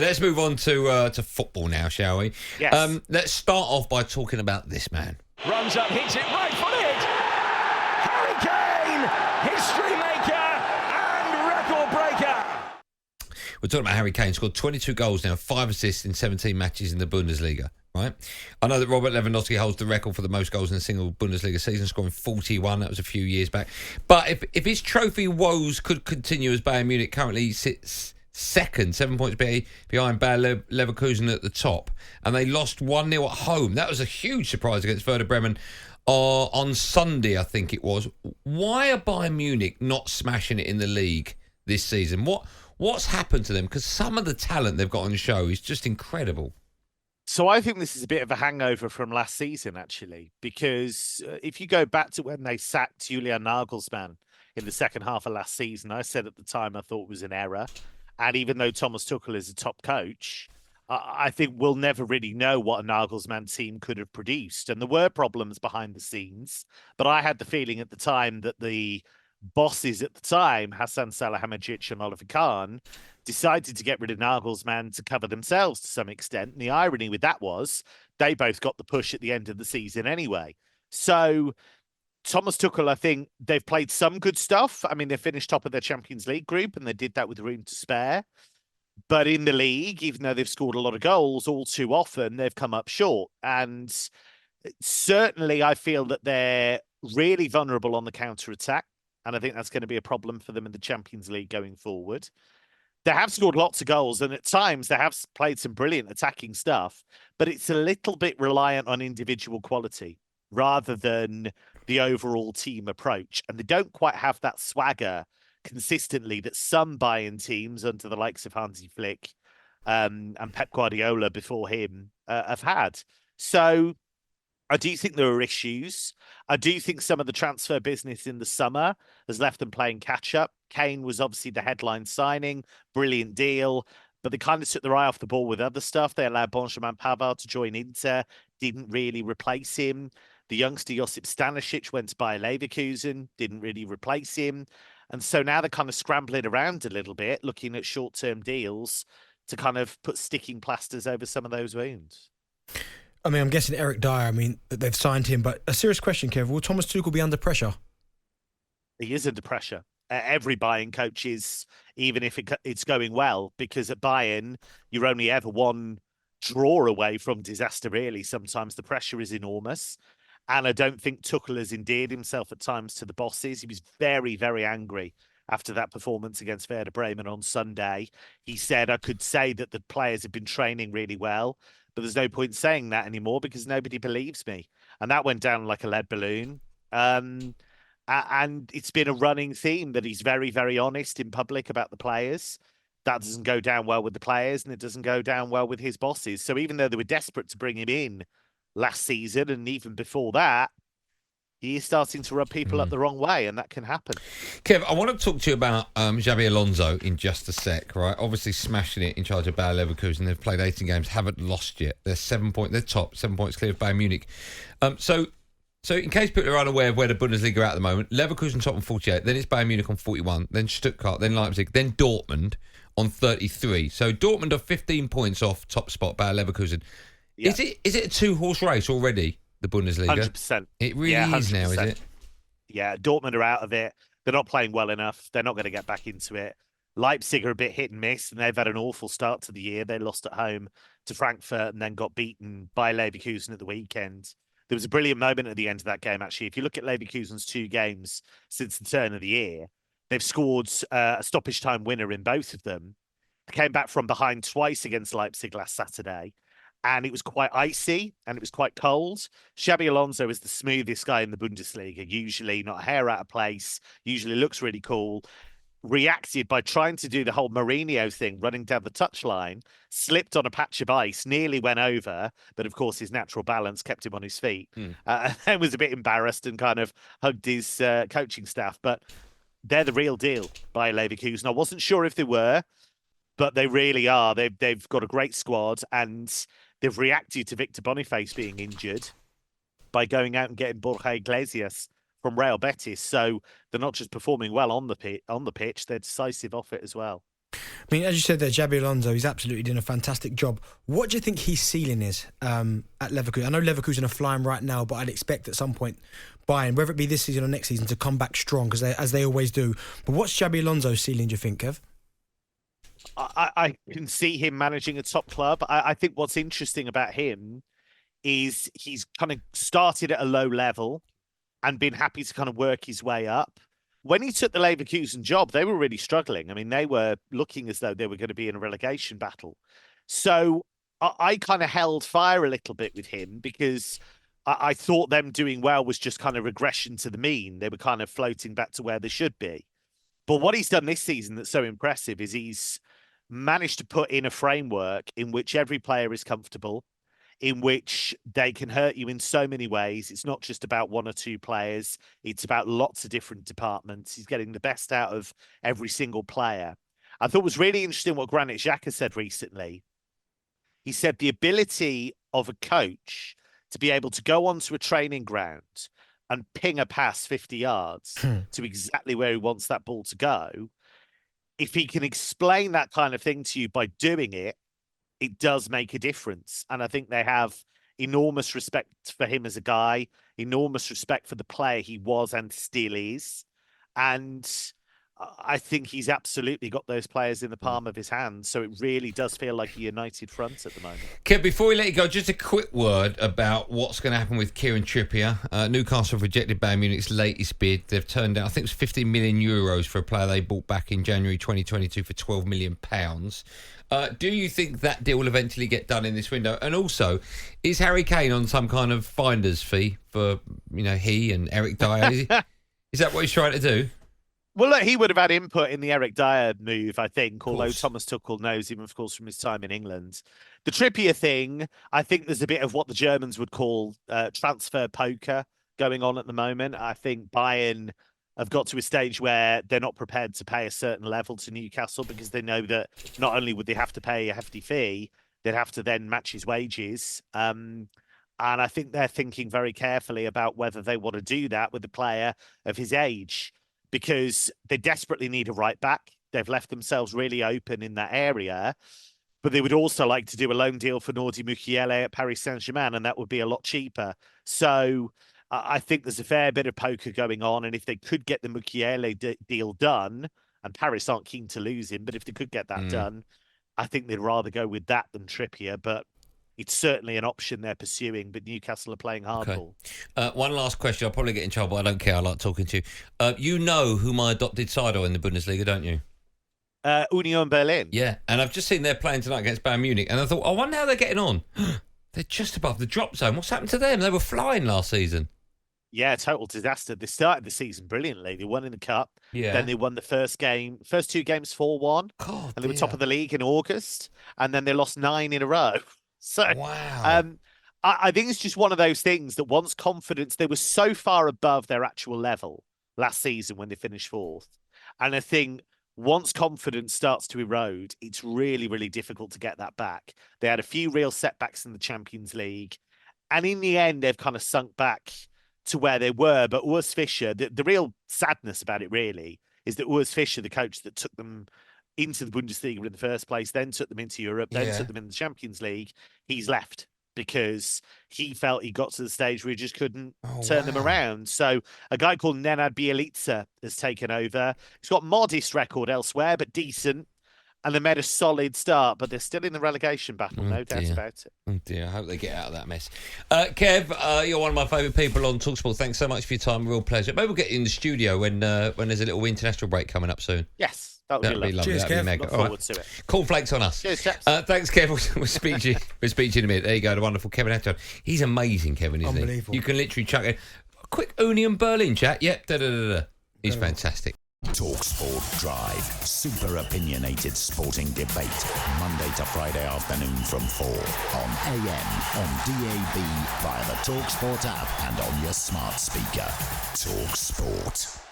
Let's move on to football now, shall we? Yes. Let's start off by talking about this man. Runs up, hits it right footed. Harry Kane, history maker and record breaker. We're talking about Harry Kane. Scored 22 goals now, 5 assists in 17 matches in the Bundesliga. Right? I know that Robert Lewandowski holds the record for the most goals in a single Bundesliga season, scoring 41. That was a few years back. But if his trophy woes could continue as Bayern Munich currently sits second, 7 points behind Bayer Leverkusen at the top, and they lost 1-0 at home. That was a huge surprise against Werder Bremen on Sunday, I think it was. Why are Bayern Munich not smashing it in the league this season? What's happened to them? Because some of the talent they've got on the show is just incredible. So I think this is a bit of a hangover from last season, actually, because if you go back to when they sacked Julian Nagelsmann in the second half of last season, I said at the time I thought it was an error. And even though Thomas Tuchel is a top coach, I think we'll never really know what a Nagelsmann team could have produced. And there were problems behind the scenes, but I had the feeling at the time that the bosses at the time, Hassan Salihamidzic and Oliver Kahn, decided to get rid of Nagelsmann to cover themselves to some extent. And the irony with that was they both got the push at the end of the season anyway. So Thomas Tuchel, I think they've played some good stuff. I mean, they finished top of their Champions League group and they did that with room to spare. But in the league, even though they've scored a lot of goals, all too often they've come up short. And certainly I feel that they're really vulnerable on the counter-attack. And I think that's going to be a problem for them in the Champions League going forward. They have scored lots of goals, and at times they have played some brilliant attacking stuff, but it's a little bit reliant on individual quality rather than the overall team approach. And they don't quite have that swagger consistently that some Bayern teams under the likes of Hansi Flick and Pep Guardiola before him have had. So I do think there are issues. I do think some of the transfer business in the summer has left them playing catch up. Kane was obviously the headline signing, brilliant deal, but they kind of took their eye off the ball with other stuff. They allowed Benjamin Pavard to join Inter, didn't really replace him. The youngster Josip Stanisic went to Bayer Leverkusen, didn't really replace him. And so now they're kind of scrambling around a little bit, looking at short-term deals to kind of put sticking plasters over some of those wounds. I mean, I'm guessing Eric Dyer, they've signed him, but a serious question, Kev, will Thomas Tuchel be under pressure? He is under pressure. Every Bayern coach is, even if it's going well, because at Bayern, you're only ever one draw away from disaster, really. Sometimes the pressure is enormous. And I don't think Tuchel has endeared himself at times to the bosses. He was very, very angry after that performance against Werder Bremen on Sunday. He said, I could say that the players have been training really well, but there's no point saying that anymore because nobody believes me. And that went down like a lead balloon. And it's been a running theme that he's very, very honest in public about the players. That doesn't go down well with the players, and it doesn't go down well with his bosses. So even though they were desperate to bring him in last season and even before that, he is starting to rub people up the wrong way, and that can happen. Kev, I want to talk to you about Xabi Alonso in just a sec, right? Obviously smashing it in charge of Bayer Leverkusen. They've played 18 games, haven't lost yet. They're they're top, 7 points clear of Bayern Munich. So in case people are unaware of where the Bundesliga are at the moment, Leverkusen top on 48, then it's Bayern Munich on 41, then Stuttgart, then Leipzig, then Dortmund on 33. So Dortmund are 15 points off top spot, Bayer Leverkusen. Yeah. Is it a two-horse race already, the Bundesliga? 100%. It really is now, is it? Yeah, Dortmund are out of it. They're not playing well enough. They're not going to get back into it. Leipzig are a bit hit and miss, and they've had an awful start to the year. They lost at home to Frankfurt and then got beaten by Leverkusen at the weekend. There was a brilliant moment at the end of that game, actually. If you look at Leverkusen's 2 games since the turn of the year, they've scored a stoppage time winner in both of them. They came back from behind twice against Leipzig last Saturday, and it was quite icy and it was quite cold. Xabi Alonso is the smoothest guy in the Bundesliga, usually not a hair out of place, usually looks really cool. Reacted by trying to do the whole Mourinho thing, running down the touchline, slipped on a patch of ice, nearly went over, but of course his natural balance kept him on his feet. And was a bit embarrassed and kind of hugged his coaching staff. But they're the real deal by Leverkusen. I wasn't sure if they were, but they really are. They've got a great squad, and they've reacted to Victor Boniface being injured by going out and getting Borja Iglesias from Real Betis. So they're not just performing well on the pitch, they're decisive off it as well. I mean, as you said there, Xabi Alonso, he's absolutely doing a fantastic job. What do you think his ceiling is at Leverkusen? I know Leverkusen are flying right now, but I'd expect at some point Bayern, whether it be this season or next season, to come back strong, as they always do. But what's Xabi Alonso's ceiling, do you think, Kev? I can see him managing a top club. I think what's interesting about him is he's kind of started at a low level and been happy to kind of work his way up. When he took the Leverkusen job, they were really struggling. I mean, they were looking as though they were going to be in a relegation battle. So I kind of held fire a little bit with him because I thought them doing well was just kind of regression to the mean. They were kind of floating back to where they should be. But what he's done this season that's so impressive is he's managed to put in a framework in which every player is comfortable, in which they can hurt you in so many ways. It's not just about one or two players. It's about lots of different departments. He's getting the best out of every single player. I thought it was really interesting what Granit Xhaka said recently. He said the ability of a coach to be able to go onto a training ground and ping a pass 50 yards to exactly where he wants that ball to go. If he can explain that kind of thing to you by doing it, it does make a difference. And I think they have enormous respect for him as a guy, enormous respect for the player he was and still is. And I think he's absolutely got those players in the palm of his hand. So it really does feel like a united front at the moment. Kev, before we let you go, just a quick word about what's going to happen with Kieran Trippier. Newcastle have rejected Bayern Munich's latest bid. They've turned down, I think it was 15 million euros for a player they bought back in January 2022 for £12 million. Do you think that deal will eventually get done in this window? And also, is Harry Kane on some kind of finder's fee for, he and Eric Dyer? Is that what he's trying to do? Well, look, he would have had input in the Eric Dyer move, I think, although Thomas Tuchel knows him, of course, from his time in England. The Trippier thing, I think there's a bit of what the Germans would call transfer poker going on at the moment. I think Bayern have got to a stage where they're not prepared to pay a certain level to Newcastle because they know that not only would they have to pay a hefty fee, they'd have to then match his wages. And I think they're thinking very carefully about whether they want to do that with a player of his age, because they desperately need a right back. They've left themselves really open in that area, but they would also like to do a loan deal for Nordi Mukiele at Paris Saint-Germain, and that would be a lot cheaper. So I think there's a fair bit of poker going on, and if they could get the Mukiele deal done, and Paris aren't keen to lose him, but if they could get that done, I think they'd rather go with that than Trippier, but it's certainly an option they're pursuing, but Newcastle are playing hardball. Okay. One last question. I'll probably get in trouble. I don't care. I like talking to you. You know who my adopted side are in the Bundesliga, don't you? Union Berlin. Yeah, and I've just seen they're playing tonight against Bayern Munich, and I thought, I wonder how they're getting on. They're just above the drop zone. What's happened to them? They were flying last season. Yeah, total disaster. They started the season brilliantly. They won in the cup. Yeah. Then they won the first two games 4-1. God, and they were top of the league in August. And then they lost 9 in a row. So, wow. I think it's just one of those things that once confidence, they were so far above their actual level last season when they finished 4th. And I think once confidence starts to erode, it's really, really difficult to get that back. They had a few real setbacks in the Champions League. And in the end, they've kind of sunk back to where they were. But Urs Fischer, the real sadness about it really is that Urs Fischer, the coach that took them into the Bundesliga in the first place, then took them into Europe, then took them in the Champions League, he's left because he felt he got to the stage where he just couldn't turn them around. So a guy called Nenad Bielica has taken over. He's got modest record elsewhere, but decent. And they made a solid start, but they're still in the relegation battle, no doubt about it. Oh dear, I hope they get out of that mess. Kev, you're one of my favourite people on talkSPORT. Thanks so much for your time, real pleasure. Maybe we'll get you in the studio when there's a little international break coming up soon. Yes. That would be lovely. Cheers, That'd be Kev. mega. Look forward to it. Cornflakes on us. Cheers, chaps. Thanks, Kev. We'll speak to you. We'll speak to you in a minute. There you go, the wonderful Kevin Hatchard. He's amazing, Kevin, isn't he? Unbelievable. You can literally chuck it. A quick Union Berlin chat. Yep. Da-da-da-da. He's fantastic. talkSPORT Drive. Super opinionated sporting debate. Monday to Friday afternoon from 4 on AM, on DAB, via the talkSPORT app and on your smart speaker. talkSPORT.